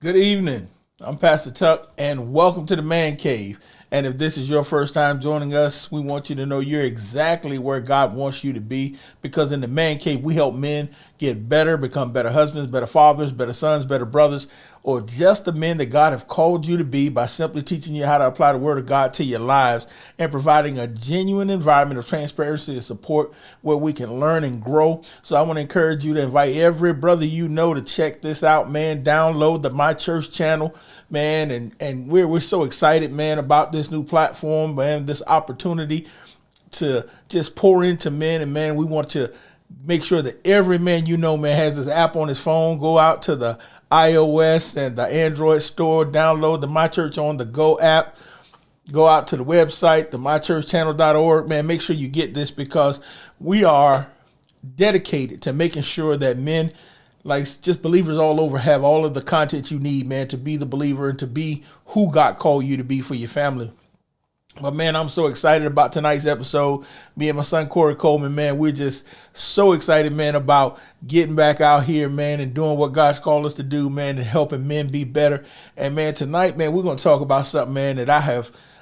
Good evening. I'm Pastor Tuck, and welcome to the Man Cave. And if this is your first time joining us, we want you to know you're exactly where God wants you to be, because in the Man Cave, we help men get better, become better husbands, better fathers, better sons, better brothers, or just the men that God have called you to be by simply teaching you how to apply the Word of God to your lives and providing a genuine environment of transparency and support where we can learn and grow. So I want to encourage you to invite every brother you know to check this out, man. Download the My Church channel, man, and we're so excited, man, about this new platform, man, this opportunity to just pour into men. And man, we want to make sure that every man you know, man, has this app on his phone. Go out to the iOS and the Android store, download the My Church on the Go app, go out to the website, the mychurchchannel.org, man. Make sure you get this, because we are dedicated to making sure that men, like just believers all over, have all of the content you need, man, to be the believer and to be who God called you to be for your family. But man, I'm so excited about tonight's episode. Me and my son Corey Coleman, man, we're just so excited, man, about getting back out here, man, and doing what God's called us to do, man, and helping men be better. And man, tonight, man, we're going to talk about something, man, that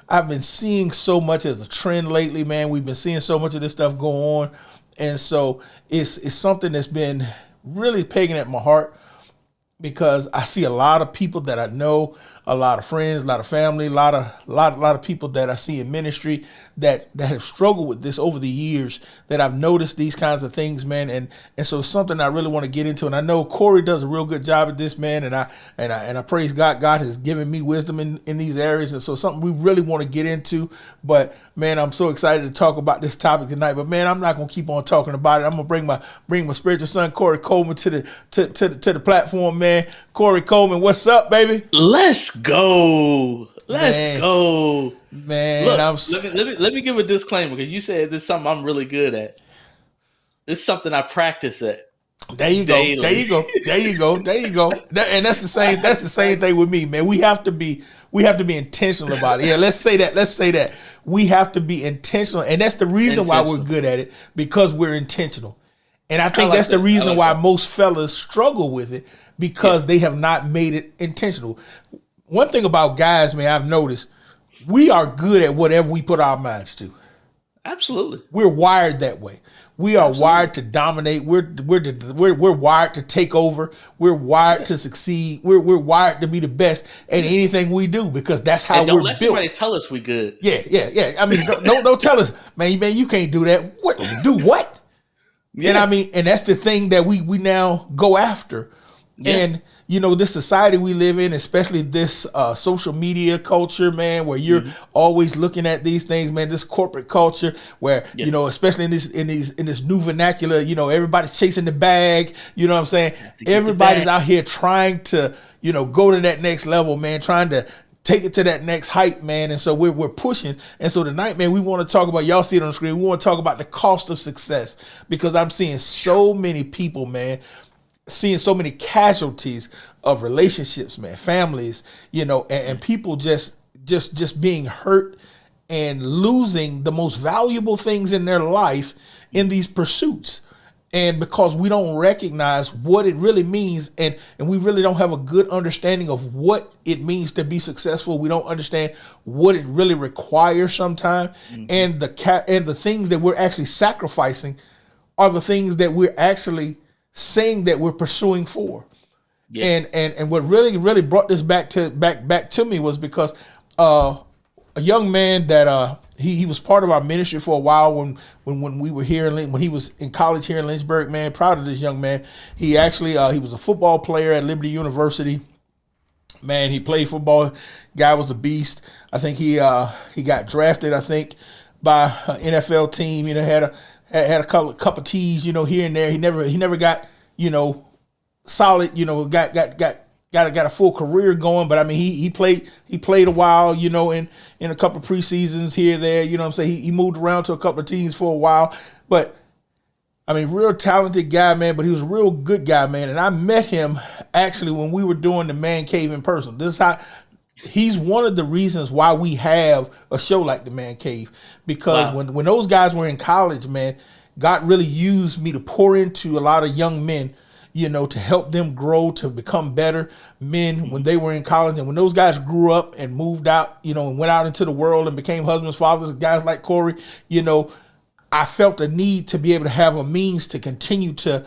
I've been seeing so much as a trend lately, man. We've been seeing so much of this stuff go on, and so it's something that's been really pegging at my heart, because I see a lot of people that I know, a lot of friends, a lot of family, a lot of people that I see in ministry that have struggled with this over the years, that I've noticed these kinds of things, man. And so it's something I really want to get into. And I know Corey does a real good job at this, man. And I praise God. God has given me wisdom in these areas. And so something we really want to get into. But man, I'm so excited to talk about this topic tonight. But man, I'm not going to keep on talking about it. I'm going to bring my spiritual son, Corey Coleman, to the platform, man. Corey Coleman, what's up, baby? Let's go. Let's go. Man, look, let me give a disclaimer, because you said this is something I'm really good at. It's something I practice at. There you go. There you go. There you go. There you go. And that's the same thing with me, man. We have to be intentional about it. Yeah, let's say that. We have to be intentional. And that's the reason why we're good at it, because we're intentional. And I think that's the reason why most fellas struggle with it, because they have not made it intentional. One thing about guys, man, I've noticed, we are good at whatever we put our minds to. Absolutely. We're wired that way. We are wired to dominate. We're wired to take over. We're wired to succeed. We're wired to be the best at anything we do, because that's how we're built. Don't let somebody tell us we good. Yeah. I mean, don't tell us, man, you can't do that. What? Do what? Yeah. And I mean, and that's the thing that we now go after. Yeah. And this society we live in, especially this social media culture, man, where you're always looking at these things, man. This corporate culture, where especially in this new vernacular, everybody's chasing the bag. You know what I'm saying? Everybody's out here trying to go to that next level, man. Trying to take it to that next height, man. And so we're pushing. And so tonight, man, we want to talk about, y'all see it on the screen, we want to talk about the cost of success, because I'm seeing so many people, man, seeing so many casualties of relationships, man, families, and people just being hurt and losing the most valuable things in their life in these pursuits. And because we don't recognize what it really means, and we really don't have a good understanding of what it means to be successful. We don't understand what it really requires sometimes. And the things that we're actually sacrificing are the things that we're actually saying that we're pursuing for. Yeah. And what really brought this back to me was because a young man that he was part of our ministry for a while when we were here when he was in college here in Lynchburg, man. Proud of this young man. He actually he was a football player at Liberty University. Man, he played football. Guy was a beast. I think he got drafted, I think, by an NFL team. Had a couple T's, here and there. He never got, solid, got a full career going. But I mean, he played a while, in a couple of preseasons here, there, what I'm saying? He moved around to a couple of teams for a while, but I mean, real talented guy, man, but he was a real good guy, man. And I met him actually when we were doing the Man Cave in person. This is how he's one of the reasons why we have a show like the Man Cave, because when those guys were in college, man, God really used me to pour into a lot of young men to help them grow to become better men when they were in college. And when those guys grew up and moved out, and went out into the world and became husbands, fathers, guys like Corey, I felt a need to be able to have a means to continue to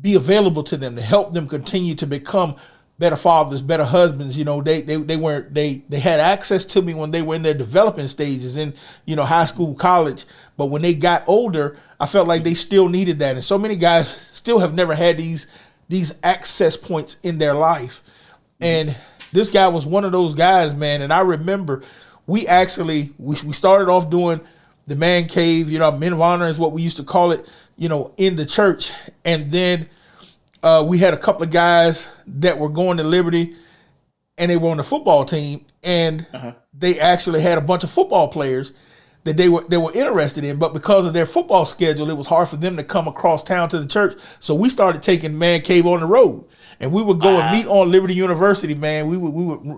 be available to them, to help them continue to become better fathers, better husbands. They had access to me when they were in their developing stages in, high school, college. But when they got older, I felt like they still needed that. And so many guys still have never had these access points in their life. And this guy was one of those guys, man. And I remember we started off doing the man cave, men of honor is what we used to call it, in the church. And then we had a couple of guys that were going to Liberty, and they were on the football team, and they actually had a bunch of football players that they were interested in, but because of their football schedule, it was hard for them to come across town to the church. So we started taking man cave on the road, and we would go and meet on Liberty University, man.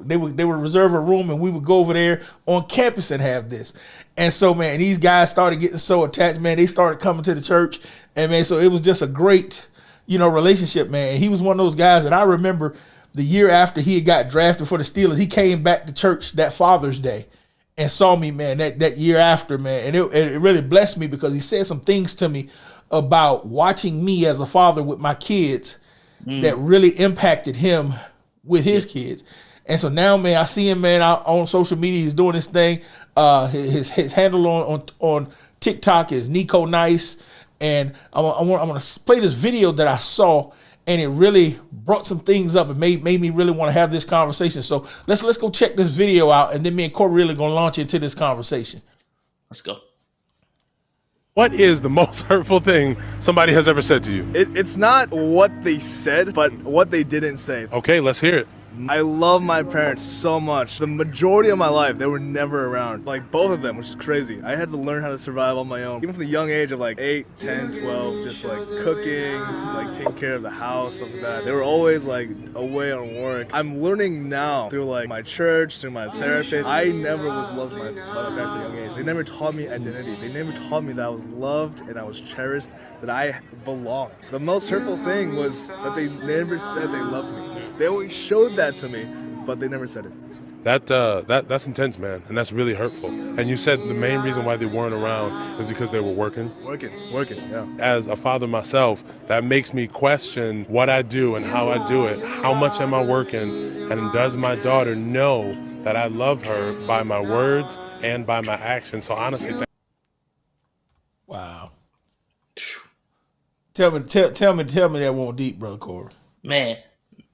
They would reserve a room, and we would go over there on campus and have this. And so, man, these guys started getting so attached, man. They started coming to the church, and man, so it was just a great, relationship, man. He was one of those guys that I remember the year after he had got drafted for the Steelers, he came back to church that Father's Day and saw me, man, that year after, man. And it really blessed me because he said some things to me about watching me as a father with my kids that really impacted him with his kids. And so now, man, I see him, man, out on social media. He's doing this thing. His handle on TikTok is Nico Nice. And I'm going to play this video that I saw, and it really brought some things up and made me really want to have this conversation. So let's go check this video out, and then me and Corey really going to launch into this conversation. Let's go. What is the most hurtful thing somebody has ever said to you? It's not what they said, but what they didn't say. Okay, let's hear it. I love my parents so much. The majority of my life, they were never around. Like, both of them, which is crazy. I had to learn how to survive on my own. Even from the young age of like 8, 10, 12, just like cooking, like taking care of the house, stuff like that. They were always like away on work. I'm learning now through like my church, through my therapist. I never was loved by my parents at a young age. They never taught me identity. They never taught me that I was loved and I was cherished, that I belonged. The most hurtful thing was that they never said they loved me. They always showed that to me, but they never said it. That's intense, man, and that's really hurtful. And you said the main reason why they weren't around is because they were working. Working, yeah. As a father myself, that makes me question what I do and how I do it. How much am I working? And does my daughter know that I love her by my words and by my actions? So honestly, wow. Tell me that won't deep, Brother Corey. Man.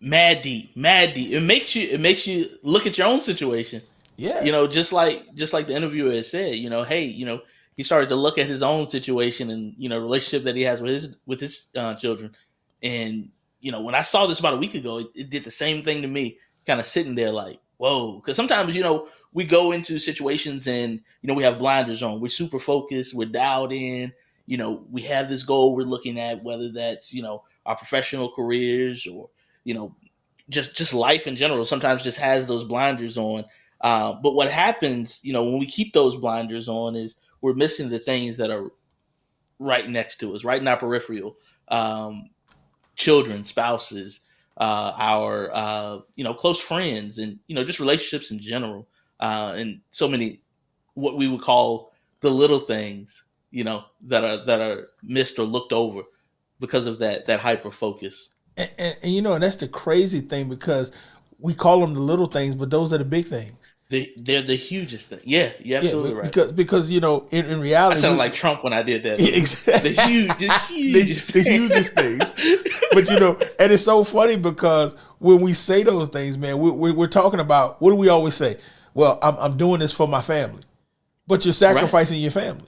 Mad deep. It makes you look at your own situation. Yeah. Just like the interviewer has said, hey, he started to look at his own situation and, relationship that he has with his children. And, when I saw this about a week ago, it did the same thing to me, kind of sitting there like, whoa. Because sometimes, we go into situations and, we have blinders on. We're super focused. We're dialed in. We have this goal we're looking at, whether that's, our professional careers or, just life in general sometimes just has those blinders on. But what happens, when we keep those blinders on is we're missing the things that are right next to us, right in our peripheral. Children, spouses, our, close friends and, just relationships in general. And so many, what we would call the little things, that are missed or looked over because of that hyper focus. And that's the crazy thing, because we call them the little things, but those are the big things. They're the hugest thing. Yeah, you're absolutely right. Because in reality, I sounded like Trump when I did that. Exactly. The hugest things. But and it's so funny because when we say those things, man, we're talking about, what do we always say? Well, I'm doing this for my family, but you're sacrificing your family.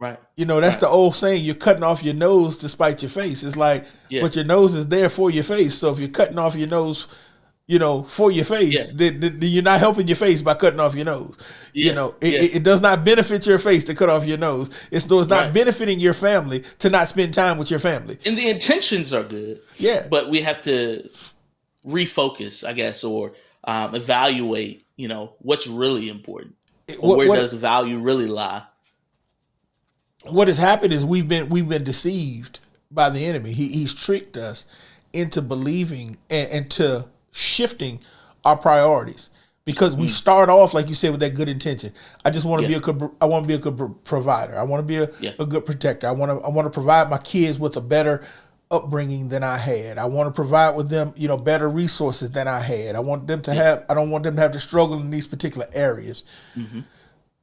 Right. That's the old saying, you're cutting off your nose to spite your face. It's like, but your nose is there for your face. So if you're cutting off your nose, for your face, then you're not helping your face by cutting off your nose. It does not benefit your face to cut off your nose. It's not benefiting your family to not spend time with your family. And the intentions are good. Yeah. But we have to refocus, I guess, or evaluate, what's really important. Where does the value really lie? What has happened is we've been deceived by the enemy. He's tricked us into believing and to shifting our priorities. Because we start off, like you said, with that good intention. I just want to be a good. I want to be a good provider. I want to be a good protector. I want to provide my kids with a better upbringing than I had. I want to provide with them, better resources than I had. I want them to have. I don't want them to have to struggle in these particular areas. Mm-hmm.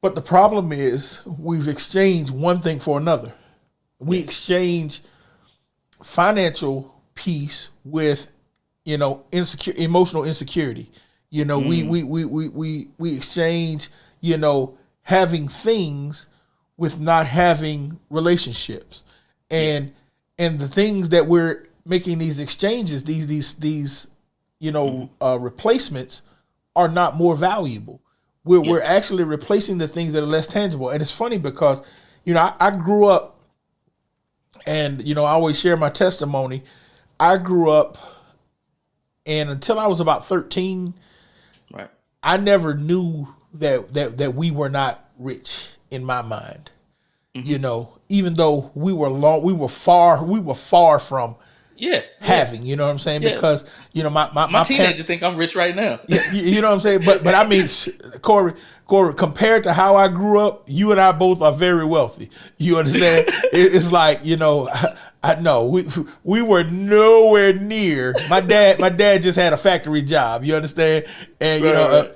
But the problem is, we've exchanged one thing for another. We exchange financial peace with, emotional insecurity. We exchange, having things with not having relationships, and the things that we're making these exchanges, these replacements are not more valuable. We're actually replacing the things that are less tangible. And it's funny because, I grew up, and I always share my testimony. I grew up, and until I was about 13. Right. I never knew that we were not rich in my mind. Mm-hmm. Even though we were far from having, you know what I'm saying? Yeah. Because, my teenager think I'm rich right now. You know what I'm saying? But I mean, Corey, compared to how I grew up, you and I both are very wealthy. You understand? It's like, I know we were nowhere near. My dad just had a factory job. You understand? And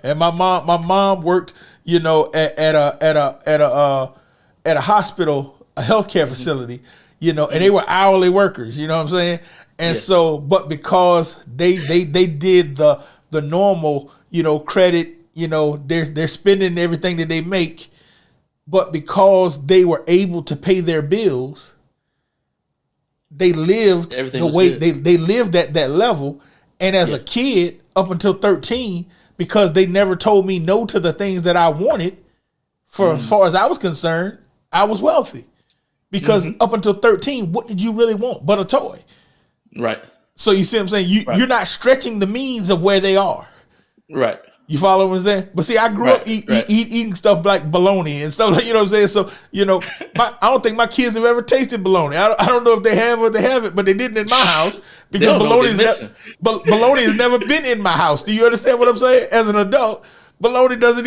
and my mom worked, at a hospital, a healthcare facility. And they were hourly workers. You know what I'm saying? And so, but because they did the normal, credit, they're spending everything that they make, but because they were able to pay their bills, they lived the way they lived at that level. And as a kid, up until 13, because they never told me no to the things that I wanted, as far as I was concerned, I was wealthy. Because up until 13, what did you really want but a toy? Right. So you see what I'm saying? You're not stretching the means of where they are. Right. You follow what I'm saying? But see, I grew up eating stuff like bologna and stuff like, you know what I'm saying? So, I don't think my kids have ever tasted bologna. I don't know if they have or they haven't, but they didn't in my house because bologna has never been in my house. Do you understand what I'm saying? As an adult, bologna doesn't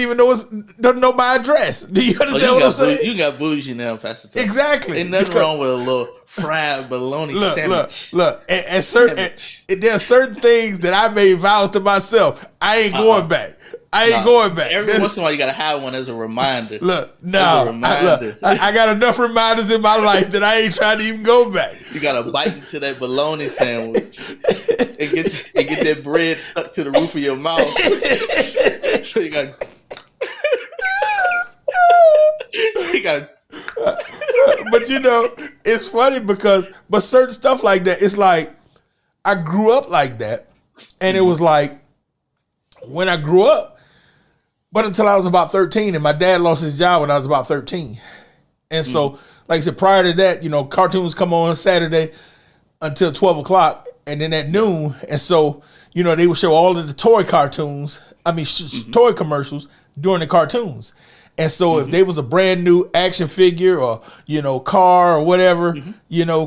know my address. Do you understand what I'm saying? You got bougie now, Pastor Tom. Exactly. Ain't nothing wrong with a little fried bologna sandwich. Look. There are certain things that I made vows to myself. I ain't going back. Going back. Every once in a while, you gotta have one as a reminder. I got enough reminders in my life that I ain't trying to even go back. You gotta bite into that bologna sandwich and get that bread stuck to the roof of your mouth. So you gotta. But it's funny because certain stuff like that, it's like I grew up like that, and it was like when I grew up. But until I was about 13, and my dad lost his job when I was about 13. And so, like I said, prior to that, cartoons come on Saturday until 12 o'clock, and then at noon. And so, they would show all of the toy cartoons, toy commercials during the cartoons. And so if there was a brand new action figure or, car or whatever,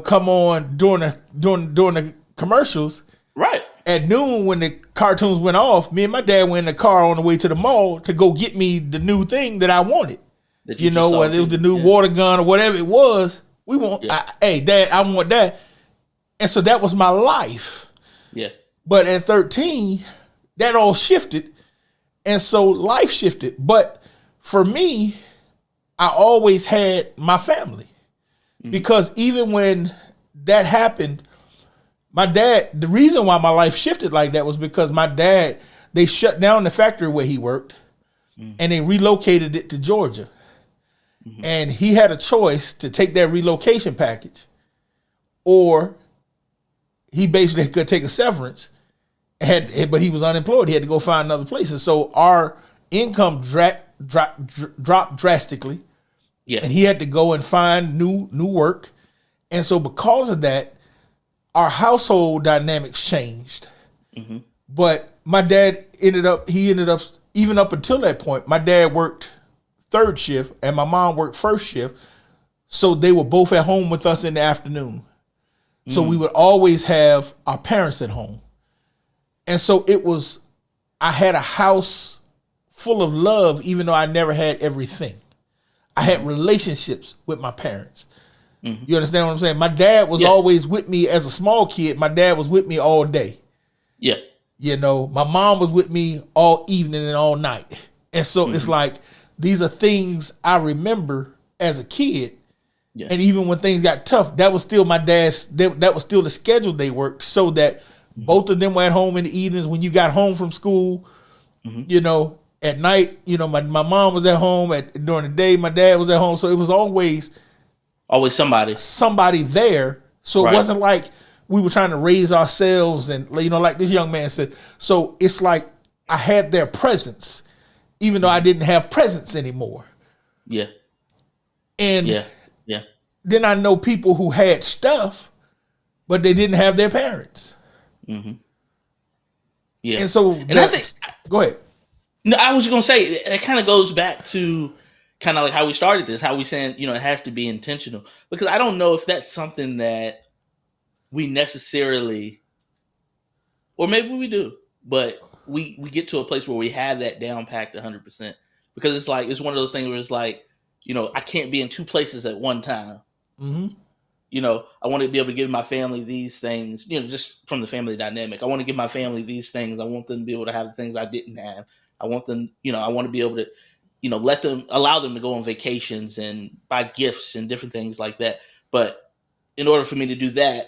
come on during the commercials. Right. At noon, when the cartoons went off, me and my dad went in the car on the way to the mall to go get me the new thing that I wanted. Whether it was the new water gun or whatever it was. We want, hey, Dad, I want that. And so that was my life. Yeah. But at 13, that all shifted. And so life shifted. But for me, I always had my family. Because even when that happened, my dad, the reason why my life shifted like that was because my dad, they shut down the factory where he worked and they relocated it to Georgia. And he had a choice to take that relocation package, or he basically could take a severance, but he was unemployed. He had to go find another place. And so our income dropped drastically. Yeah. And he had to go and find new work. And so because of that, our household dynamics changed. But my dad ended up, even up until that point, my dad worked third shift and my mom worked first shift. So they were both at home with us in the afternoon. So we would always have our parents at home. And so I had a house full of love, even though I never had everything. I had relationships with my parents. You understand what I'm saying? My dad was always with me as a small kid. My dad was with me all day. Yeah. You know, my mom was with me all evening and all night. And so it's like, these are things I remember as a kid. Yeah. And even when things got tough, that was still my dad's, that was still the schedule they worked, so that both of them were at home in the evenings. When you got home from school, you know, at night, you know, my mom was at home during the day, my dad was at home. So it was always somebody there. So it wasn't like we were trying to raise ourselves and, you know, like this young man said. So it's like I had their presence, even though I didn't have presence anymore. Yeah. And then I know people who had stuff, but they didn't have their parents. Yeah. And so, I think, go ahead. No, I was going to say, it kind of goes back to kind of like how we started this, how we saying, you know, it has to be intentional. Because I don't know if that's something that we necessarily, or maybe we do, but we get to a place where we have that down packed 100%. Because it's like, it's one of those things where it's like, you know, I can't be in two places at one time. You know, I want to be able to give my family these things, you know, just from the family dynamic. I want to give my family these things. I want them to be able to have the things I didn't have. I want them, you know, I want to be able to, you know, allow them to go on vacations and buy gifts and different things like that. But in order for me to do that,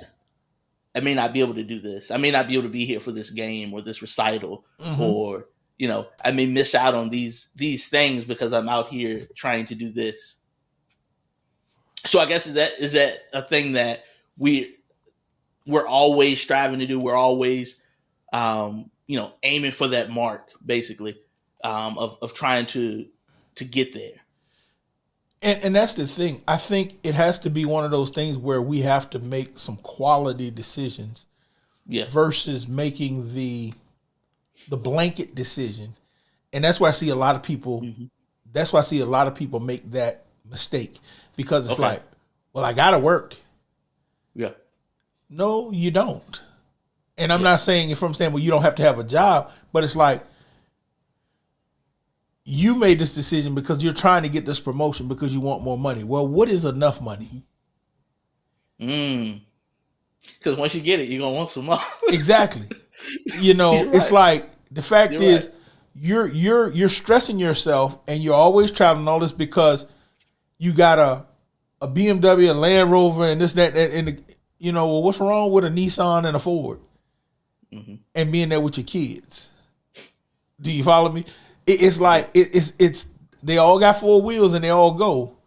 I may not be able to do this. I may not be able to be here for this game or this recital, or, you know, I may miss out on these things because I'm out here trying to do this. So I guess is that a thing that we're always striving to do? We're always, you know, aiming for that mark, basically, of trying to get there. And that's the thing. I think it has to be one of those things where we have to make some quality decisions, versus making the blanket decision. And that's why I see a lot of people. That's why I see a lot of people make that mistake, because it's like, well, I gotta work. Yeah. No, you don't. And I'm not saying, if I'm saying, well, you don't have to have a job, but it's like, you made this decision because you're trying to get this promotion because you want more money. Well, what is enough money? Because once you get it, you're gonna want some more. Exactly. You know, it's like, the fact is, you're stressing yourself and you're always traveling all this because you got a BMW, a Land Rover, and this, that, and you know, well, what's wrong with a Nissan and a Ford? And being there with your kids. Do you follow me? It's like, it's they all got four wheels and they all go.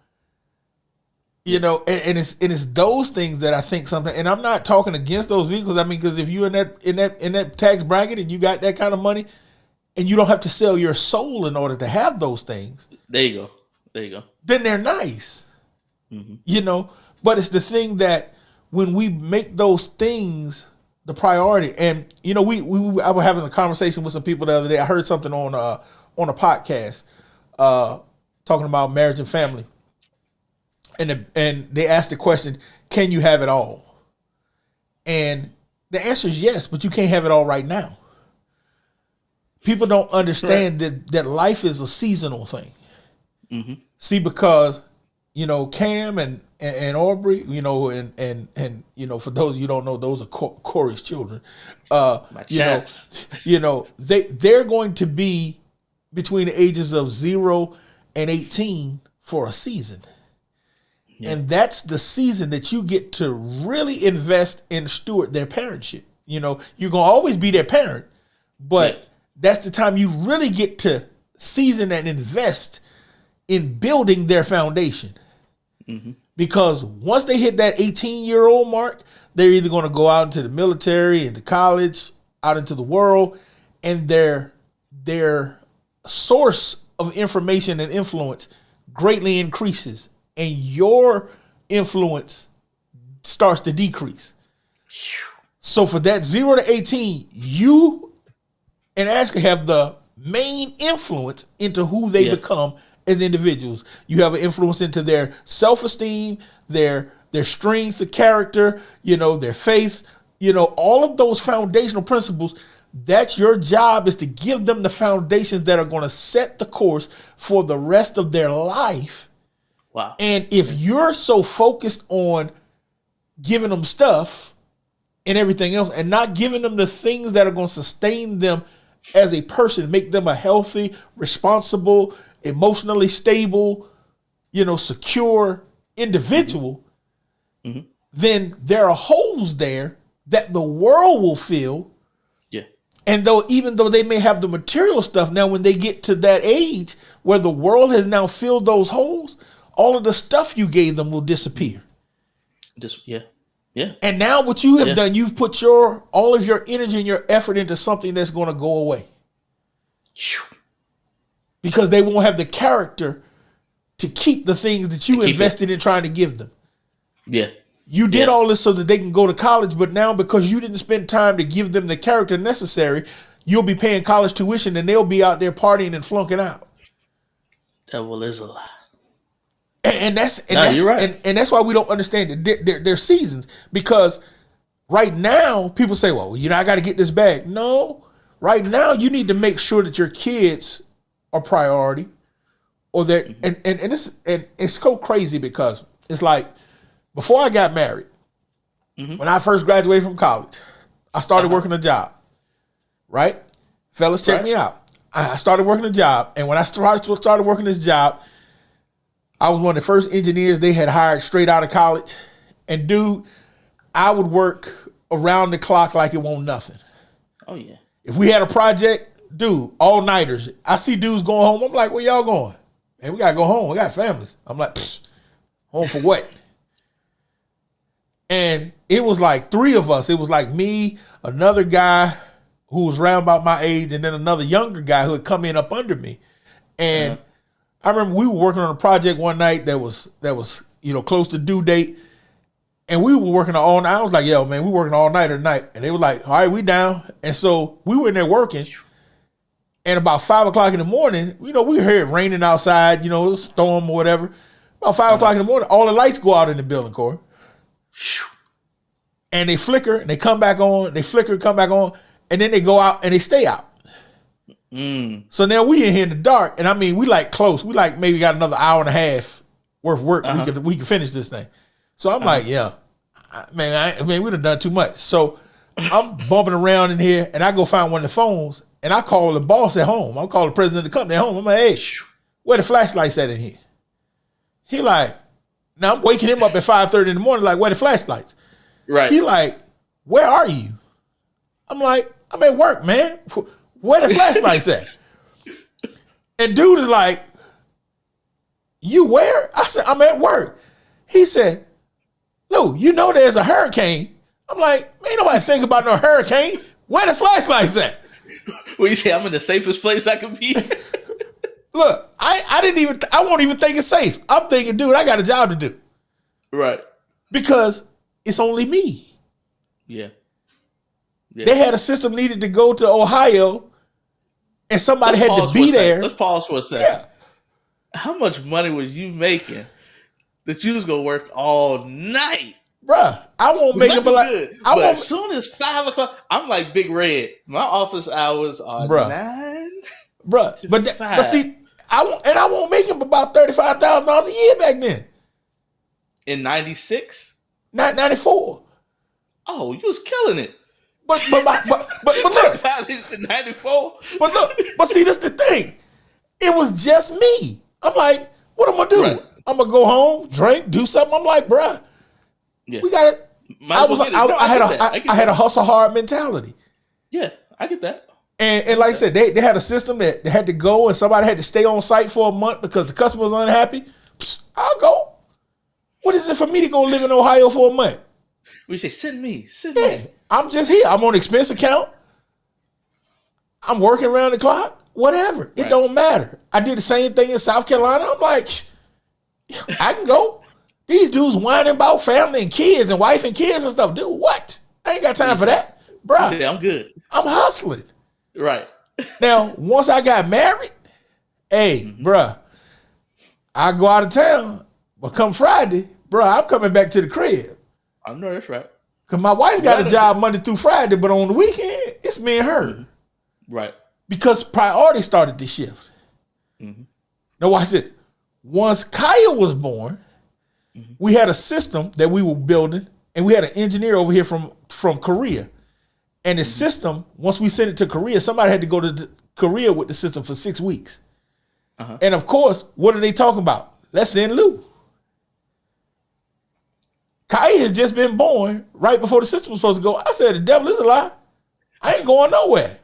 You know, and it's those things that I think sometimes, and I'm not talking against those vehicles. I mean, because if you're in that tax bracket and you got that kind of money, and you don't have to sell your soul in order to have those things. There you go. Then they're nice. You know, but it's the thing that when we make those things the priority, and you know, I was having a conversation with some people the other day. I heard something on a podcast talking about marriage and family, and they asked the question, can you have it all? And the answer is yes, but you can't have it all right now. People don't understand that life is a seasonal thing. See, because, you know, Cam and Aubrey, you know, and you know, for those you don't know, those are Corey's children. My chaps. You know, they're going to be between the ages of 0 and 18 for a season. And that's the season that you get to really invest and steward their parentship. You know, you're going to always be their parent, but that's the time you really get to season and invest in building their foundation. Because once they hit that 18-year-old mark, they're either going to go out into the military, into college, out into the world, and their source of information and influence greatly increases, and your influence starts to decrease. So for that 0 to 18, you and Ashley have the main influence into who they become as individuals. You have an influence into their self-esteem, their their strength, the character, their faith, all of those foundational principles. That's your job, is to give them the foundations that are going to set the course for the rest of their life. Wow. And if you're so focused on giving them stuff and everything else and not giving them the things that are going to sustain them as a person, make them a healthy, responsible, emotionally stable, secure individual, then there are holes there that the world will fill. And even though they may have the material stuff, now when they get to that age where the world has now filled those holes, all of the stuff you gave them will disappear. Yeah. And now what you have done, you've put all of your energy and your effort into something that's going to go away. Because they won't have the character to keep the things that you invested in trying to give them. Yeah. You did all this so that they can go to college, but now because you didn't spend time to give them the character necessary, you'll be paying college tuition and they'll be out there partying and flunking out. Devil is a lie. And that's you're right. And that's why we don't understand it. Their seasons, because right now people say, well, I got to get this bag. No, right now you need to make sure that your kids are priority, or that and it's so crazy because it's like, before I got married, when I first graduated from college, I started working a job, right? Fellas, check me out. I started working a job, and when I started working this job, I was one of the first engineers they had hired straight out of college. And dude, I would work around the clock like it won't nothing. Oh, yeah. If we had a project, dude, all-nighters. I see dudes going home. I'm like, where y'all going? Man, we got to go home. We got families. I'm like, home for what? And it was like three of us. It was like me, another guy who was around about my age, and then another younger guy who had come in up under me. And I remember we were working on a project one night that was close to due date, and we were working all night. I was like, yo, man, we working all night tonight. And they were like, all right, we down. And so we were in there working. And about 5 o'clock in the morning, we heard it raining outside, it was a storm or whatever. About 5 o'clock in the morning, all the lights go out in the building, Corey. And they flicker and they come back on. They flicker and come back on. And then they go out and they stay out. So now we in here in the dark. And I mean, we like close. We like maybe got another hour and a half worth of work. We could finish this thing. So I'm like, yeah, man, we done too much. So I'm bumping around in here and I go find one of the phones and I call the boss at home. I'll call the president of the company at home. I'm like, hey, where the flashlights at in here? He like, now I'm waking him up at 5:30 in the morning, like, where the flashlights? Right. He like, where are you? I'm like, I'm at work, man. Where the flashlights at? And dude is like, you where? I said, I'm at work. He said, Lou, there's a hurricane. I'm like, ain't nobody think about no hurricane. Where the flashlights at? Well, you say I'm in the safest place I could be? Look, I won't even think it's safe. I'm thinking, dude, I got a job to do. Right. Because it's only me. Yeah. They had a system needed to go to Ohio and somebody had to be there. Let's pause for a second. Yeah. How much money was you making that you was going to work all night? Bruh, I won't make it, but as soon as 5 o'clock, I'm like Big Red. My office hours are 9. Bruh, but see, I won't make it about $35,000 a year back then. In 96? 94. Oh, you was killing it. But look, 94. But see, this the thing. It was just me. I'm like, what am I gonna do? Right. I'm gonna go home, drink, do something. I'm like, bruh, we got it. I had a hustle hard mentality. Yeah, I get that. And like I said, they had a system that they had to go and somebody had to stay on site for a month because the customer was unhappy. I'll go. What is it for me to go live in Ohio for a month? We say, send me. I'm just here. I'm on expense account. I'm working around the clock. Whatever. It don't matter. I did the same thing in South Carolina. I'm like, I can go. These dudes whining about family and kids and wife and kids and stuff. Dude, what? I ain't got time for that. Bruh. Yeah, I'm good. I'm hustling. Right. Now, once I got married, bruh, I go out of town. But come Friday, bro, I'm coming back to the crib. I know that's right. Cause my wife got a job Monday through Friday, but on the weekend, it's me and her. Mm-hmm. Right. Because priority started to shift. Mm-hmm. Now watch this. Once Kaya was born, we had a system that we were building, and we had an engineer over here from Korea. And the system, once we sent it to Korea, somebody had to go to Korea with the system for 6 weeks. And of course, what are they talking about? Let's send Lou. Kaya had just been born right before the system was supposed to go. I said, the devil is a lie. I ain't going nowhere.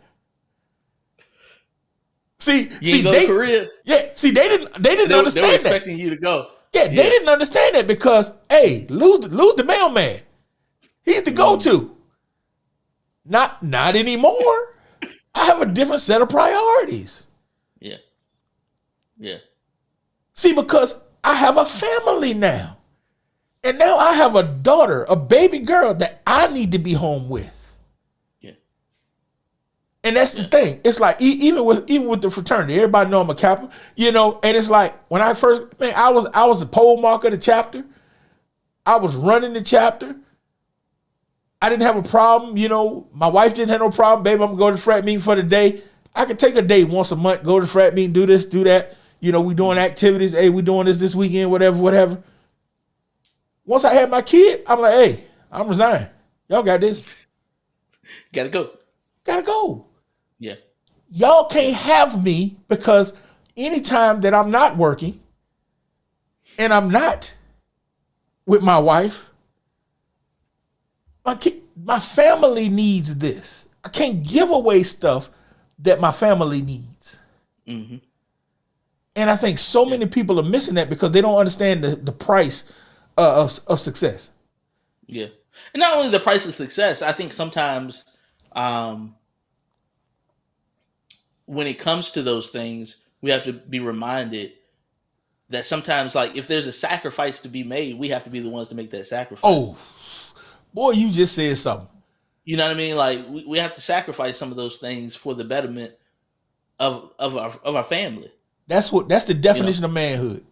See, to Korea. Yeah, see, they didn't understand They were expecting you to go. Yeah, they didn't understand that because, hey, lose the mailman. He's the go-to. Not anymore. I have a different set of priorities. Yeah. Yeah. See, because I have a family now. And now I have a daughter, a baby girl that I need to be home with. Yeah. And that's the thing. It's like even with the fraternity, everybody know I'm a Kappa, and it's like when I first, I was a pole marker of the chapter. I was running the chapter. I didn't have a problem, my wife didn't have no problem. Babe, I'm gonna go to the frat meeting for the day. I could take a day once a month, go to the frat meeting, do this, do that. We doing activities. Hey, we doing this weekend, whatever. Once I had my kid, I'm like, hey, I'm resigning. Y'all got this. Gotta go. Yeah. Y'all can't have me because anytime that I'm not working and I'm not with my wife, my family needs this. I can't give away stuff that my family needs. Mm-hmm. And I think so many people are missing that because they don't understand the price of success. Yeah. And not only the price of success, I think sometimes when it comes to those things, we have to be reminded that sometimes, like, if there's a sacrifice to be made, we have to be the ones to make that sacrifice. Oh, boy, you just said something. You know what I mean? Like, we have to sacrifice some of those things for the betterment of our family. That's the definition of manhood.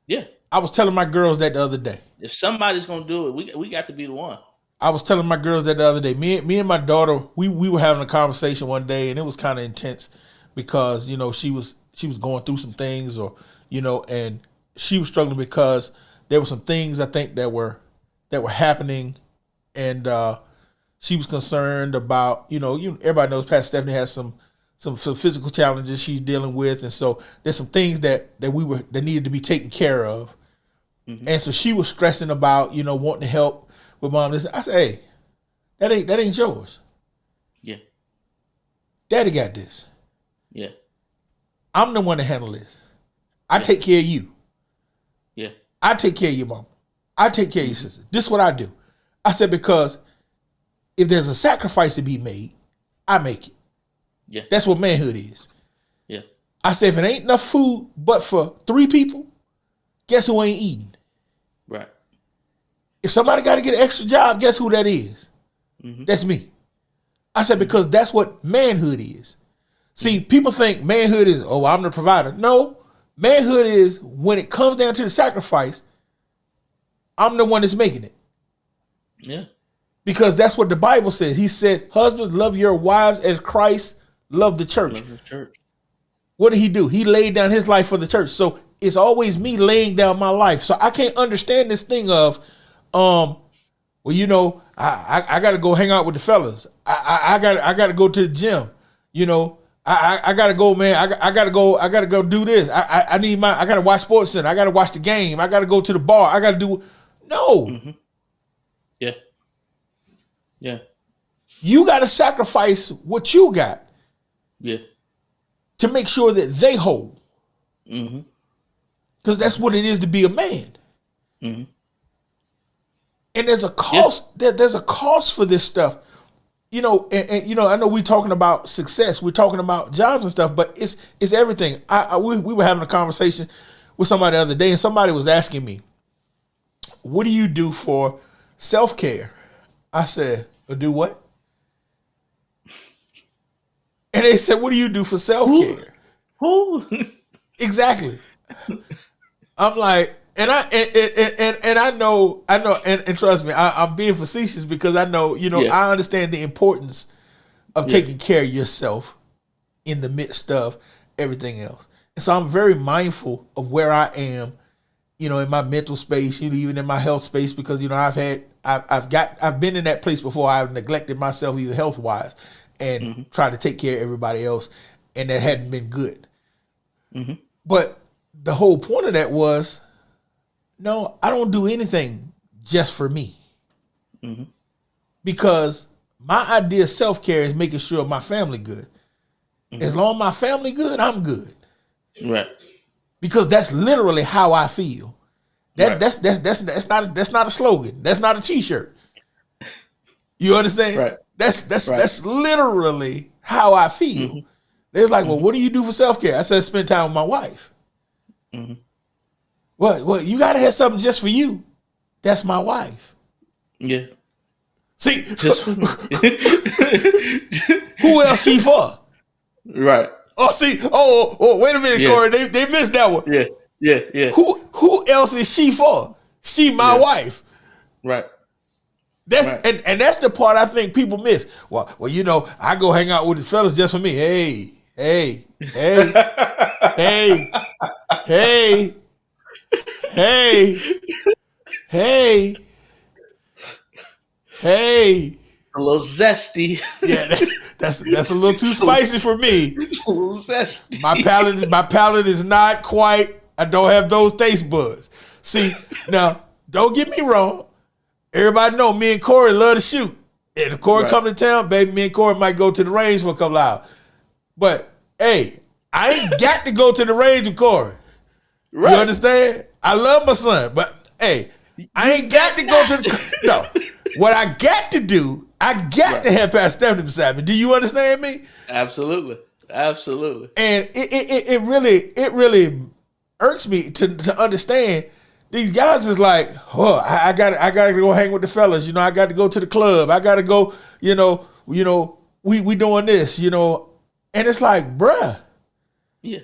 Yeah. I was telling my girls that the other day. If somebody's gonna do it, we got to be the one. I was telling my girls that the other day. Me and my daughter, we were having a conversation one day, and it was kind of intense because she was going through some things, or and she was struggling because there were some things I think that were happening, and she was concerned about everybody knows Pastor Stephanie has some physical challenges she's dealing with, and so there's some things that needed to be taken care of. Mm-hmm. And so she was stressing about, wanting to help with mom. I said, hey, that ain't yours. Yeah. Daddy got this. Yeah. I'm the one to handle this. I take care of you. Yeah. I take care of your mom. I take care of your sister. This is what I do. I said, because if there's a sacrifice to be made, I make it. Yeah. That's what manhood is. Yeah. I said, if it ain't enough food but for 3 people, guess who ain't eating? Right. If somebody got to get an extra job, guess who that is? Mm-hmm. That's me. I said, because that's what manhood is. See, people think manhood is, oh, I'm the provider. No, manhood is when it comes down to the sacrifice, I'm the one that's making it. Yeah. Because that's what the Bible says. He said, husbands, love your wives as Christ loved the church. Love the church. What did he do? He laid down his life for the church. So it's always me laying down my life. So I can't understand this thing of, I got to go hang out with the fellas. I got to go to the gym. I got to go, man. I got to go do this. I got to watch Sports Center. I got to watch the game. I got to go to the bar. I got to do. No. Mm-hmm. Yeah. Yeah. You got to sacrifice what you got. Yeah. To make sure that they whole. Mm-hmm. Because that's what it is to be a man. Mm-hmm. And there's a cost. Yeah. There's a cost for this stuff. I know we're talking about success. We're talking about jobs and stuff, but it's everything. We were having a conversation with somebody the other day, and somebody was asking me, what do you do for self-care? I said, do what? And they said, what do you do for self-care? Who? Exactly. I'm like, And I know, and trust me, I'm being facetious because I know, I understand the importance of taking care of yourself in the midst of everything else. And so I'm very mindful of where I am, in my mental space, even in my health space, because, I've been in that place before. I've neglected myself either health wise and tried to take care of everybody else. And that hadn't been good. Mm-hmm. But the whole point of that was, no, I don't do anything just for me. Mm-hmm. Because my idea of self-care is making sure my family good. Mm-hmm. As long as my family good, I'm good. Right. Because that's literally how I feel. That's not a slogan. That's not a t-shirt. You understand? Right. That's literally how I feel. Mm-hmm. They're like, well, what do you do for self-care? I said, spend time with my wife. Mm-hmm. Well, you got to have something just for you. That's my wife. Yeah. See, just for me. Who else she for? Right. Oh, see. Oh, wait a minute, Corey. They missed that one. Yeah. Who else is she for? She my wife. Right. That's and that's the part I think people miss. Well, I go hang out with the fellas just for me. Hey. Hey. A little zesty. Yeah, that's a little too spicy for me. A little zesty. My palate is not quite. I don't have those taste buds. See, now don't get me wrong. Everybody know me and Corey love to shoot. And if Corey come to town, baby, me and Corey might go to the range for a couple hours. But hey, I ain't got to go to the range with Corey. Right. You understand? I love my son, but hey, I ain't got to go to the no. What I got to do, I got to have Pastor Stephanie beside me. Do you understand me? Absolutely. And it really irks me to understand these guys is like, I got to go hang with the fellas. I got to go to the club. I got to go. We doing this. And it's like, bruh. Yeah.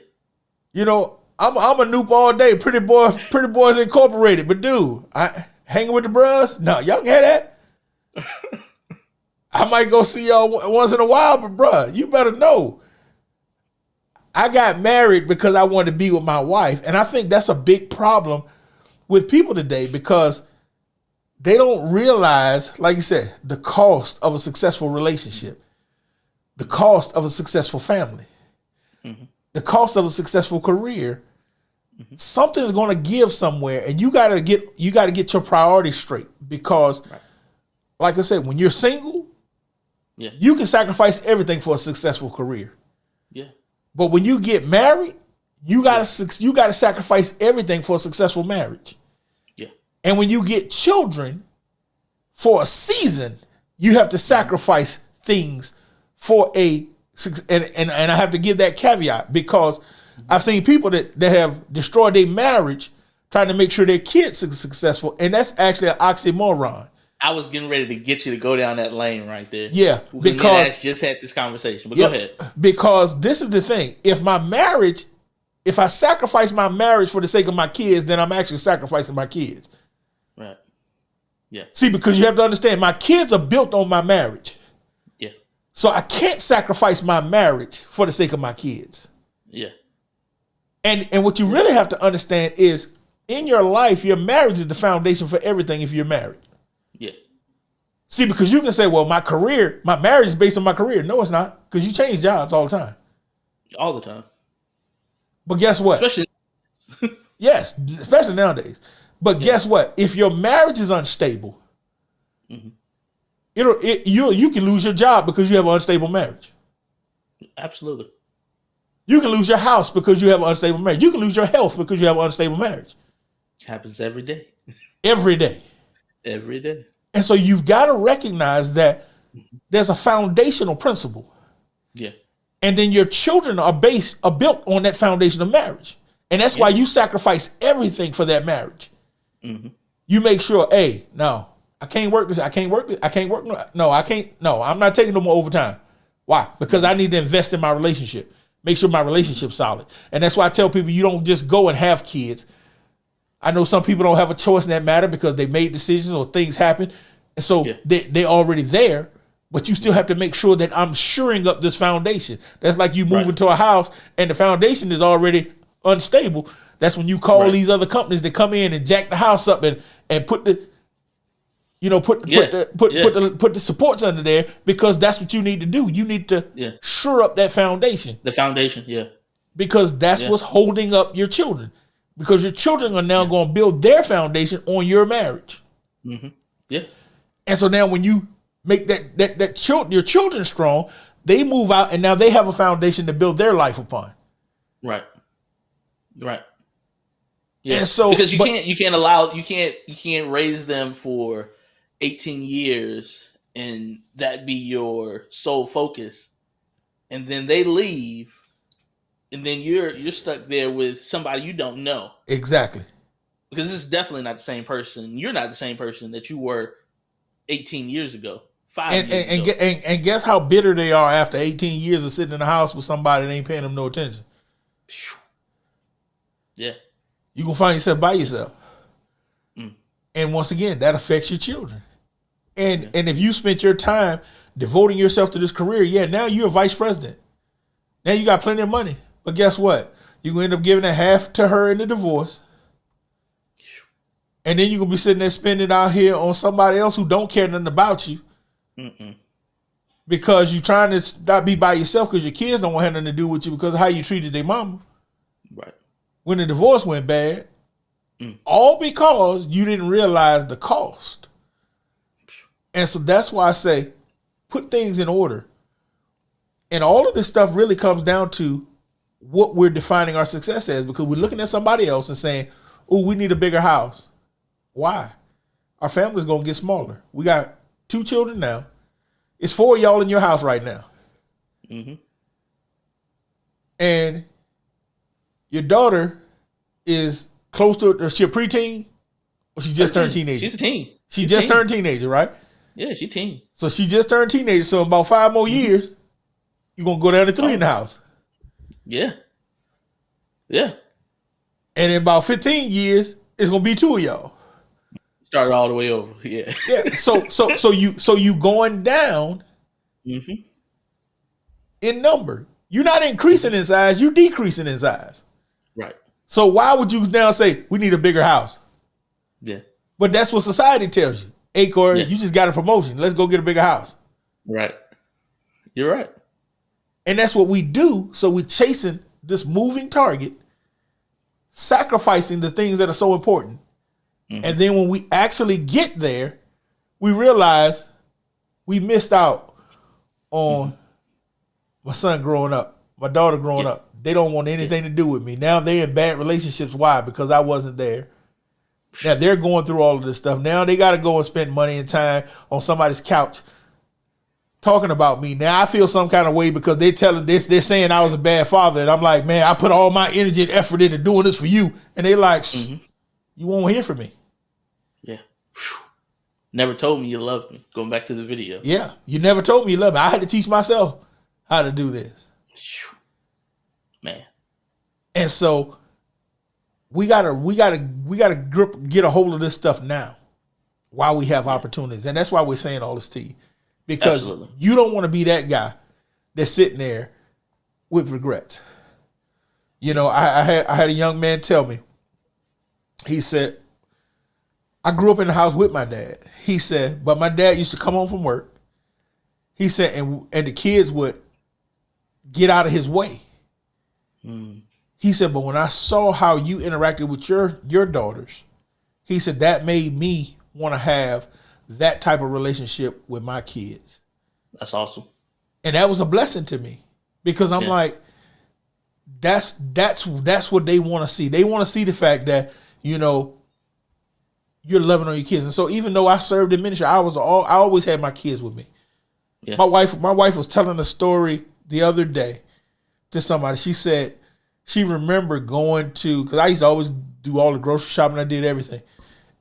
I'm a noob all day. Pretty Boys Incorporated. But dude, I hanging with the bros? No, y'all can have that. I might go see y'all once in a while, but bruh, you better know. I got married because I wanted to be with my wife. And I think that's a big problem with people today because they don't realize, like you said, the cost of a successful relationship, the cost of a successful family, the cost of a successful career. Something's going to give somewhere, and you got to get your priorities straight because, like I said, when you're single, you can sacrifice everything for a successful career. Yeah. But when you get married, you gotta sacrifice everything for a successful marriage. Yeah. And when you get children, for a season, you have to sacrifice things for and I have to give that caveat because I've seen people that have destroyed their marriage trying to make sure their kids are successful, and that's actually an oxymoron. I was getting ready to get you to go down that lane right there. Yeah, because I just had this conversation. But go ahead. Because this is the thing: if I sacrifice my marriage for the sake of my kids, then I'm actually sacrificing my kids. Right. Yeah. See, because you have to understand, my kids are built on my marriage. Yeah. So I can't sacrifice my marriage for the sake of my kids. Yeah. And what you really have to understand is, in your life, your marriage is the foundation for everything. If you're married. Yeah. See, because you can say, well, my marriage is based on my career. No, it's not, because you change jobs all the time. All the time. But guess what? Yes, especially nowadays. But guess what? If your marriage is unstable, you can lose your job because you have an unstable marriage. Absolutely. You can lose your house because you have an unstable marriage. You can lose your health because you have an unstable marriage. Happens every day. Every day. Every day. And so you've got to recognize that there's a foundational principle. Yeah. And then your children are built on that foundation of marriage. And that's why you sacrifice everything for that marriage. Mm-hmm. You make sure, hey, no, I can't work this. I can't work this. I can't work. No, I can't. No, I'm not taking no more overtime. Why? Because I need to invest in my relationship. Make sure my relationship's solid. And that's why I tell people you don't just go and have kids. I know some people don't have a choice in that matter because they made decisions or things happen. And so they already there, but you still have to make sure that I'm shoring up this foundation. That's like you move into a house and the foundation is already unstable. That's when you call these other companies that come in and jack the house up and put the put the supports under there, because that's what you need to do. You need to shore up that foundation. The foundation, because that's what's holding up your children. Because your children are now going to build their foundation on your marriage. Mm-hmm. Yeah. And so now when you make your children strong, they move out and now they have a foundation to build their life upon. Right. Yeah. And so because you can't raise them for 18 years and that be your sole focus, and then they leave. And then you're stuck there with somebody you don't know. Exactly. Because this is definitely not the same person. You're not the same person that you were 18 years ago, 5 years ago. And guess how bitter they are after 18 years of sitting in the house with somebody that ain't paying them no attention. Yeah. You gonna find yourself by yourself. And once again, that affects your children. And if you spent your time devoting yourself to this career, now you're a vice president. Now you got plenty of money. But guess what? You're going to end up giving a half to her in the divorce. And then you're going to be sitting there spending out here on somebody else who don't care nothing about you. Because you're trying to not be by yourself because your kids don't want nothing to do with you because of how you treated their mama. Right. When the divorce went bad, all because you didn't realize the cost. And so that's why I say, put things in order. And all of this stuff really comes down to what we're defining our success as, because we're looking at somebody else and saying, oh, we need a bigger house. Why? Our family's going to get smaller. We got 2 children now. It's 4 of y'all in your house right now. And your daughter is close to, or she a preteen? Or she just turned teenager? She's a teen. She just turned teenager, right? Yeah, she's teen. So she just turned teenager. So in about 5 more years, you're going to go down to 3 in the house. Yeah. And in about 15 years, it's going to be 2 of y'all. Started all the way over. Yeah. So you going down in number. You're not increasing in size, you decreasing in size. Right. So why would you now say we need a bigger house? Yeah. But that's what society tells you. Hey, Corey, you just got a promotion. Let's go get a bigger house. Right. You're right. And that's what we do. So we're chasing this moving target, sacrificing the things that are so important. And then when we actually get there, we realize we missed out on my son growing up, my daughter growing up. They don't want anything to do with me. Now they're in bad relationships. Why? Because I wasn't there. Now they're going through all of this stuff. Now they got to go and spend money and time on somebody's couch talking about me. Now I feel some kind of way because they're saying I was a bad father. And I'm like, man, I put all my energy and effort into doing this for you. And they like, you won't hear from me. Yeah. Never told me you loved me. Going back to the video. Yeah. You never told me you loved me. I had to teach myself how to do this. Man. And so we gotta get a hold of this stuff now while we have opportunities. And that's why we're saying all this to you. Because you don't want to be that guy that's sitting there with regrets. You know, I had a young man tell me, he said, I grew up in the house with my dad. He said, but my dad used to come home from work. He said, and the kids would get out of his way. He said, but when I saw how you interacted with your daughters, he said, that made me want to have that type of relationship with my kids. That's awesome. And that was a blessing to me because I'm like, that's what they want to see. They want to see the fact that, you know, you're loving on your kids. And so even though I served in ministry, I always had my kids with me. Yeah. My wife was telling a story the other day to somebody. She said she remembered going to, because I used to always do all the grocery shopping. I did everything.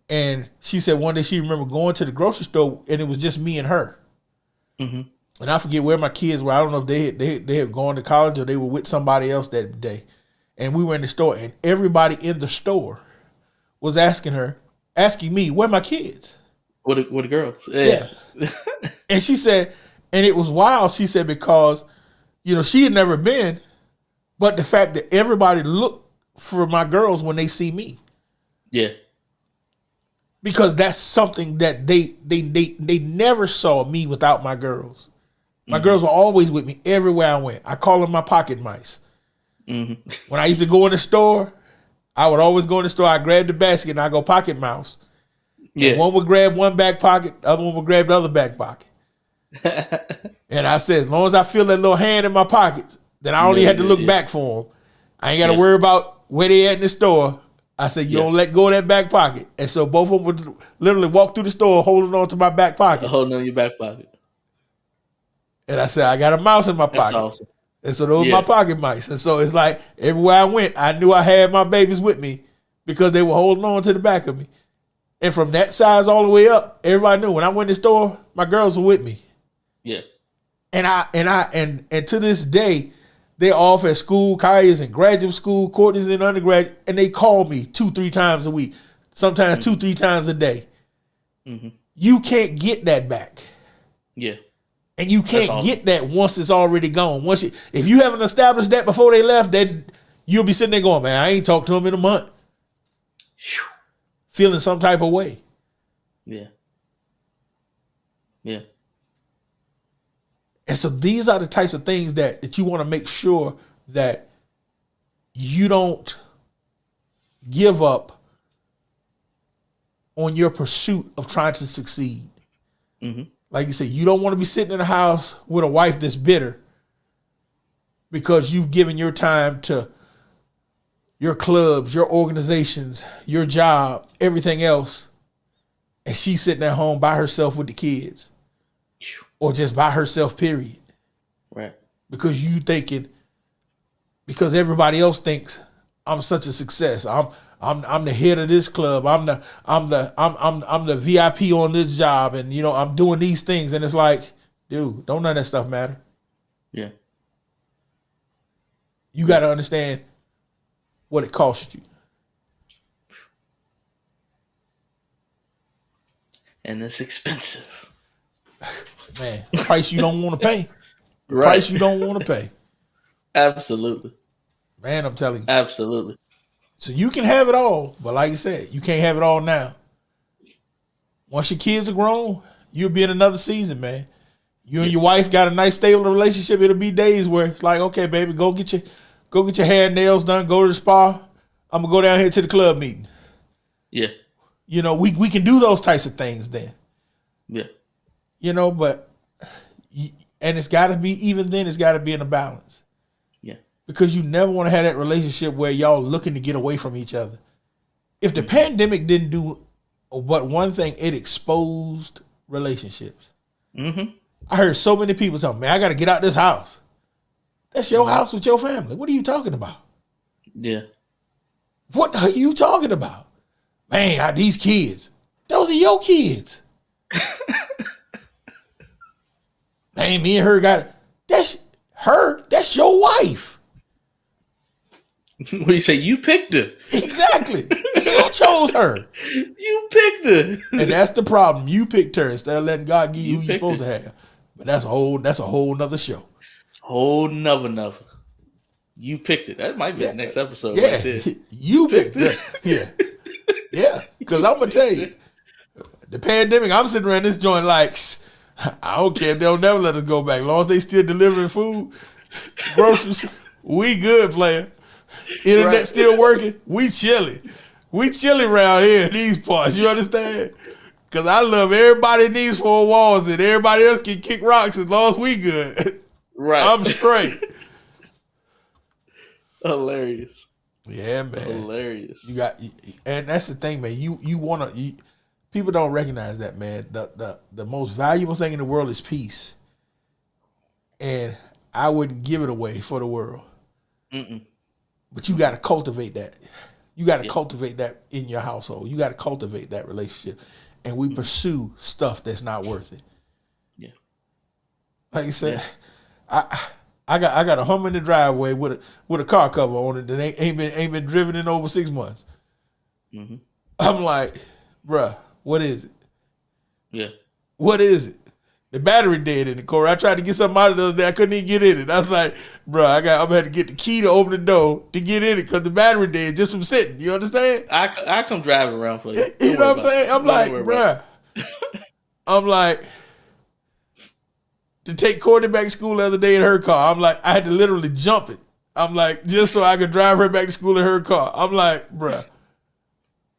And she said one day she remembered going to the grocery store and it was just me and her. And I forget where my kids were. I don't know if they had gone to college or they were with somebody else that day. And we were in the store and everybody in the store was asking me, where my kids? What the girls? Yeah. And she said, and it was wild. She said, because, she had never been, but the fact that everybody looked for my girls when they see me. Yeah. Because that's something that they never saw me without my girls. My girls were always with me everywhere I went. I call them my pocket mice. Mm-hmm. When I used to go in the store, I would always go in the store. I grab the basket and I go pocket mouse. Yeah. And one would grab one back pocket, the other one would grab the other back pocket. And I said, as long as I feel that little hand in my pockets, then I only had to look back for them. I ain't got to worry about where they at in the store. I said, you don't let go of that back pocket. And so both of them would literally walk through the store holding on to my back pocket. Holding on your back pocket. And I said, I got a mouse in my pocket. That's awesome. And so those were my pocket mice. And so it's like everywhere I went, I knew I had my babies with me because they were holding on to the back of me. And from that size all the way up, everybody knew when I went to the store, my girls were with me. Yeah. And to this day, they're off at school. Kaya's in graduate school, Courtney's in undergrad, and they call me 2-3 times a week, sometimes 2-3 times a day. Mm-hmm. You can't get that back. Yeah. And you can't get that once it's already gone. If you haven't established that before they left, then you'll be sitting there going, man, I ain't talked to them in a month. Feeling some type of way. Yeah. Yeah. And so these are the types of things that you want to make sure that you don't give up on your pursuit of trying to succeed. Mm-hmm. Like you said, you don't want to be sitting in a house with a wife that's bitter because you've given your time to your clubs, your organizations, your job, everything else, and she's sitting at home by herself with the kids. Or just by herself, period. Right. Because because everybody else thinks I'm such a success. I'm the head of this club. I'm the VIP on this job, and I'm doing these things, and it's like, dude, don't none of that stuff matter. Yeah. You got to understand what it cost you. And it's expensive. Man, price you don't want to pay. Right. Price you don't want to pay. Absolutely. Man, I'm telling you. Absolutely. So you can have it all, but like you said, you can't have it all now. Once your kids are grown, you'll be in another season, man. You and your wife got a nice, stable relationship. It'll be days where it's like, okay, baby, go get your hair and nails done. Go to the spa. I'm gonna go down here to the club meeting. Yeah. We can do those types of things then. Yeah. But and it's got to be, even then, it's got to be in a balance. Yeah. Because you never want to have that relationship where y'all looking to get away from each other. If the pandemic didn't do but one thing, it exposed relationships. Mm-hmm. I heard so many people tell me, man, I got to get out this house. That's your house with your family. What are you talking about? Yeah. What are you talking about? Man, these kids. Those are your kids. Man, me and her that's her. That's your wife. What do you say? You picked her. Exactly. You chose her. You picked her. And that's the problem. You picked her instead of letting God give you who you're supposed to have. But that's a whole nother show. Whole nother. You picked it. That might be the next episode. Yeah. Like this. You picked it. Yeah. Yeah. Because I'm going to tell you, the pandemic, I'm sitting around this joint like, I don't care if they'll never let us go back. As long as they still delivering food, groceries, we good, player. Internet still working, we chilling. We chilling around here in these parts, you understand? Because I love everybody in these four walls and everybody else can kick rocks as long as we good. Right. I'm straight. Hilarious. Yeah, man. Hilarious. And that's the thing, man. You want to... People don't recognize that, man. The most valuable thing in the world is peace. And I wouldn't give it away for the world. Mm-mm. But you got to cultivate that. You got to cultivate that in your household. You got to cultivate that relationship. And we pursue stuff that's not worth it. Yeah. Like you said, I got a Hummer in the driveway with a car cover on it that ain't been driven in over 6 months. Mm-hmm. I'm like, bruh, what is it? Yeah. What is it? The battery dead in the car. I tried to get something out of the other day. I couldn't even get in it. I was like, bro, I'm gonna have to get the key to open the door to get in it because the battery dead just from sitting. You understand? I come drive around for you. You know what I'm saying? I'm like, bruh. I'm like, to take Courtney back to school the other day in her car. I'm like, I had to literally jump it. I'm like, just so I could drive her back to school in her car. I'm like, bruh,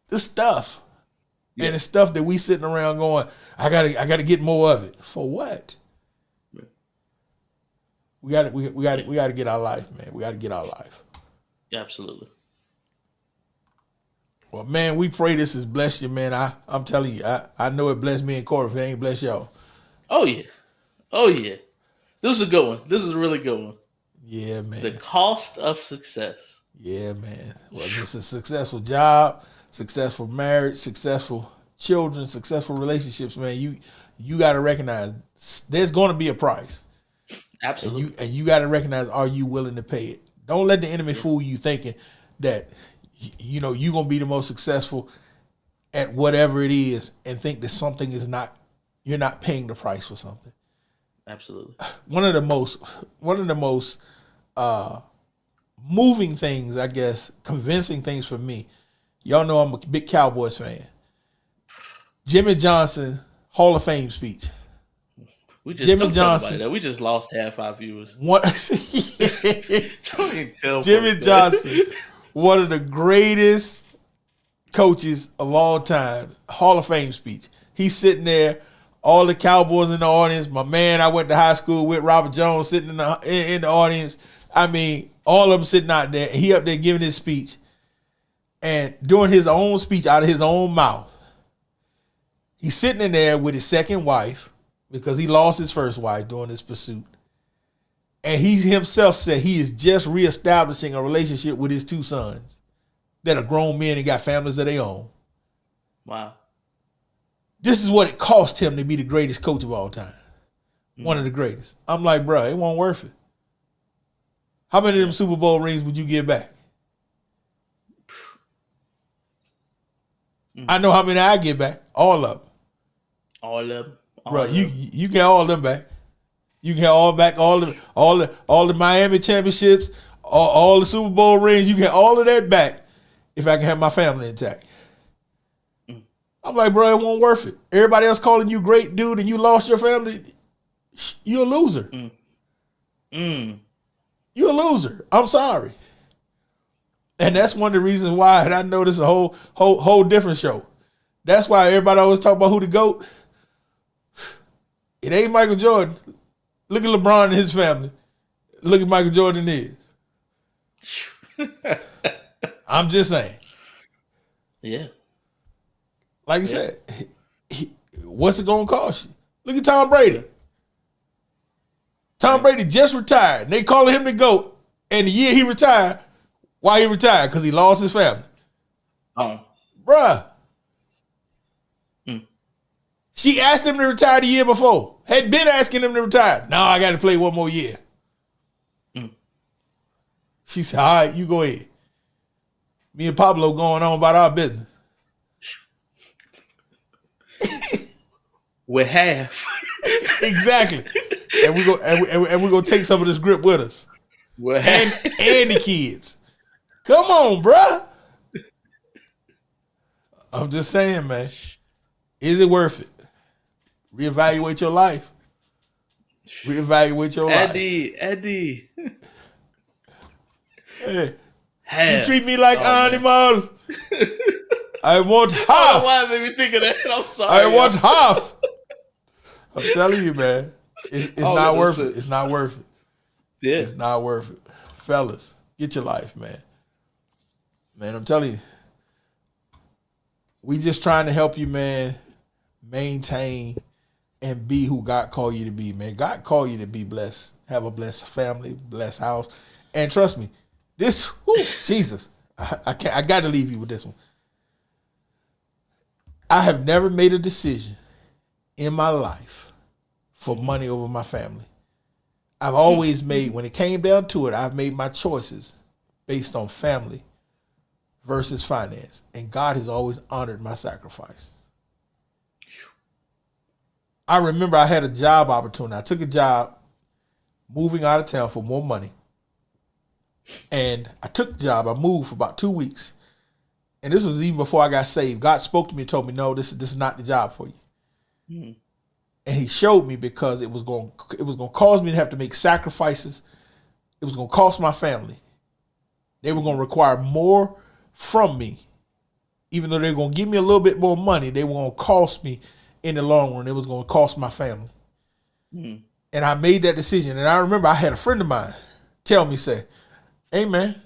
this stuff. Yeah. And it's stuff that we sitting around going, I gotta get more of it. For what? Yeah. We gotta get our life, man. We gotta get our life. Absolutely. Well, man, we pray this has blessed you, man. I'm telling you, I know it blessed me and Corey if it ain't blessed y'all. Oh yeah. This is a good one. This is a really good one. Yeah, man. The cost of success. Yeah, man. Well, it's a successful job, successful marriage, successful children, successful relationships, man. You got to recognize there's going to be a price. Absolutely. And you got to recognize, are you willing to pay it? Don't let the enemy fool you thinking that you're going to be the most successful at whatever it is and think that something is not, you're not paying the price for something. Absolutely. One of the most moving things, I guess, convincing things for me. Y'all know I'm a big Cowboys fan. Jimmy Johnson Hall of Fame speech. We just Jimmy Johnson. That. We just lost half our viewers. Jimmy Johnson, one of the greatest coaches of all time. Hall of Fame speech. He's sitting there. All the Cowboys in the audience. My man, I went to high school with, Robert Jones, sitting in the audience. I mean, all of them sitting out there. And he up there giving his speech and doing his own speech out of his own mouth. He's sitting in there with his second wife because he lost his first wife during this pursuit. And he himself said he is just reestablishing a relationship with his two sons that are grown men and got families of their own. Wow. This is what it cost him to be the greatest coach of all time. One of the greatest. I'm like, bro, it wasn't worth it. How many of them Super Bowl rings would you give back? I know how many I get back. All of them. All of them. Bro, you get all of them back. You get all back, all the Miami championships, all the Super Bowl rings. You get all of that back if I can have my family intact. I'm like, bro, it won't worth it. Everybody else calling you great dude and you lost your family, you're a loser. You're a loser. I'm sorry. And that's one of the reasons why, and I know this is a whole different show. That's why everybody always talk about who the GOAT. It ain't Michael Jordan. Look at LeBron and his family. Look at Michael Jordan is. I'm just saying. Yeah. Like I said, what's it going to cost you? Look at Tom Brady. Tom Brady just retired. They calling him the GOAT. And the year he retired, why he retired? Because he lost his family. Bruh. She asked him to retire the year before. Had been asking him to retire. No, I got to play one more year. She said, all right, you go ahead. Me and Pablo going on about our business. With half. Exactly. And we gonna take some of this grip with us. And the kids. Come on, bruh. I'm just saying, man. Is it worth it? Reevaluate your life. Reevaluate your life. Eddie. Hey. You treat me like animal. I want half. I don't know why it made me think of that. I'm sorry. I want half. I'm telling you, man. It's not worth it. It's not worth it. Yeah. It's not worth it. Fellas, get your life, man. Man, I'm telling you. We just trying to help you, man, maintain and be who God called you to be, man. God called you to be blessed. Have a blessed family, blessed house. And trust me, this, Jesus, I got to leave you with this one. I have never made a decision in my life for money over my family. I've always made, when it came down to it, I've made my choices based on family versus finance. And God has always honored my sacrifice. I remember I had a job opportunity. I took a job moving out of town for more money. And I took the job. I moved for about 2 weeks. And this was even before I got saved. God spoke to me and told me, no, this is not the job for you. Mm. And he showed me because it was going to cause me to have to make sacrifices. It was going to cost my family. They were going to require more from me. Even though they were going to give me a little bit more money, they were going to cost me in the long run. It was going to cost my family. Mm. And I made that decision. And I remember I had a friend of mine tell me, say, hey, man,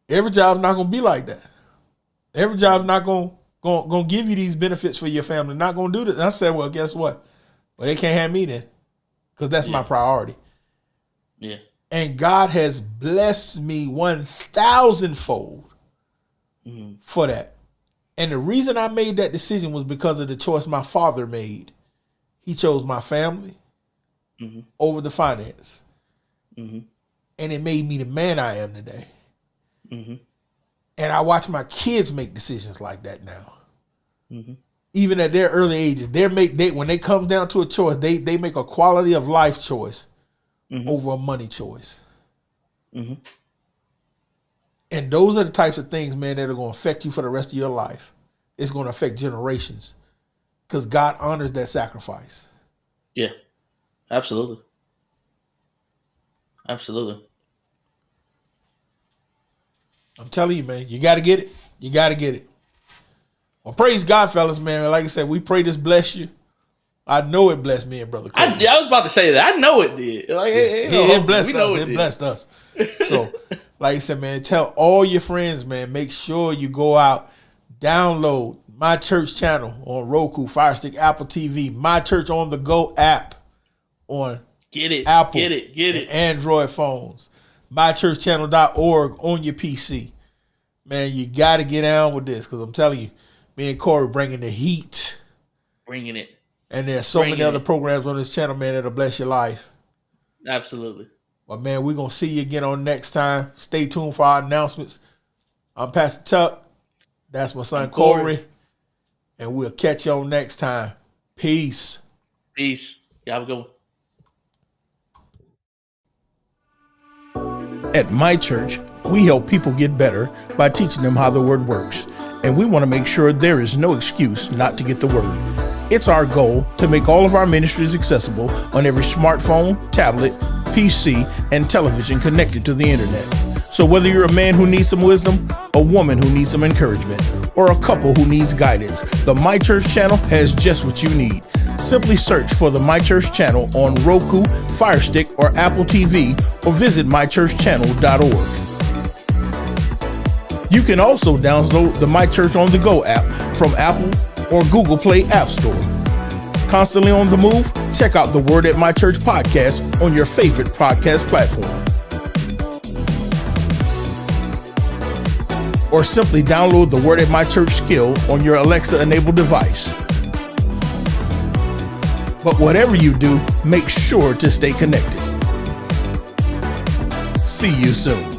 every job's not going to be like that. Every job's not going to give you these benefits for your family. Not going to do this. And I said, well, guess what? Well, they can't have me then because that's my priority. Yeah. And God has blessed me 1,000-fold for that. And the reason I made that decision was because of the choice my father made. He chose my family over the finance. Mm-hmm. And it made me the man I am today. Mm-hmm. And I watch my kids make decisions like that now. Mm-hmm. Even at their early ages, when they come down to a choice, they make a quality of life choice over a money choice. Mm-hmm. And those are the types of things, man, that are going to affect you for the rest of your life. It's going to affect generations because God honors that sacrifice. Yeah, absolutely. Absolutely. I'm telling you, man, you got to get it. You got to get it. Well, praise God, fellas, man. Like I said, we pray this bless you. I know it blessed me and Brother Coleman. I was about to say that. I know it did. Like, it blessed us. It blessed us. So, like I said, man, tell all your friends, man, make sure you go out, download My Church channel on Roku, Fire Stick, Apple TV, My Church on the Go app on Apple, get it. Android phones, mychurchchannel.org on your PC. Man, you got to get down with this because I'm telling you, me and Corey bringing the heat. Bringing it. And there's so many other programs on this channel, man, that'll bless your life. Absolutely. But, man, we're going to see you again on next time. Stay tuned for our announcements. I'm Pastor Tuck. That's my son, Corey. And we'll catch you on next time. Peace. Peace. Y'all have a good one. At my church, we help people get better by teaching them how the word works. And we want to make sure there is no excuse not to get the word. It's our goal to make all of our ministries accessible on every smartphone, tablet, PC, and television connected to the internet. So whether you're a man who needs some wisdom, a woman who needs some encouragement, or a couple who needs guidance, the My Church channel has just what you need. Simply search for the My Church channel on Roku, Fire Stick, or Apple TV, or visit mychurchchannel.org. You can also download the My Church on the Go app from Apple or Google Play App Store. Constantly on the move? Check out the Word at My Church podcast on your favorite podcast platform. Or simply download the Word at My Church skill on your Alexa-enabled device. But whatever you do, make sure to stay connected. See you soon.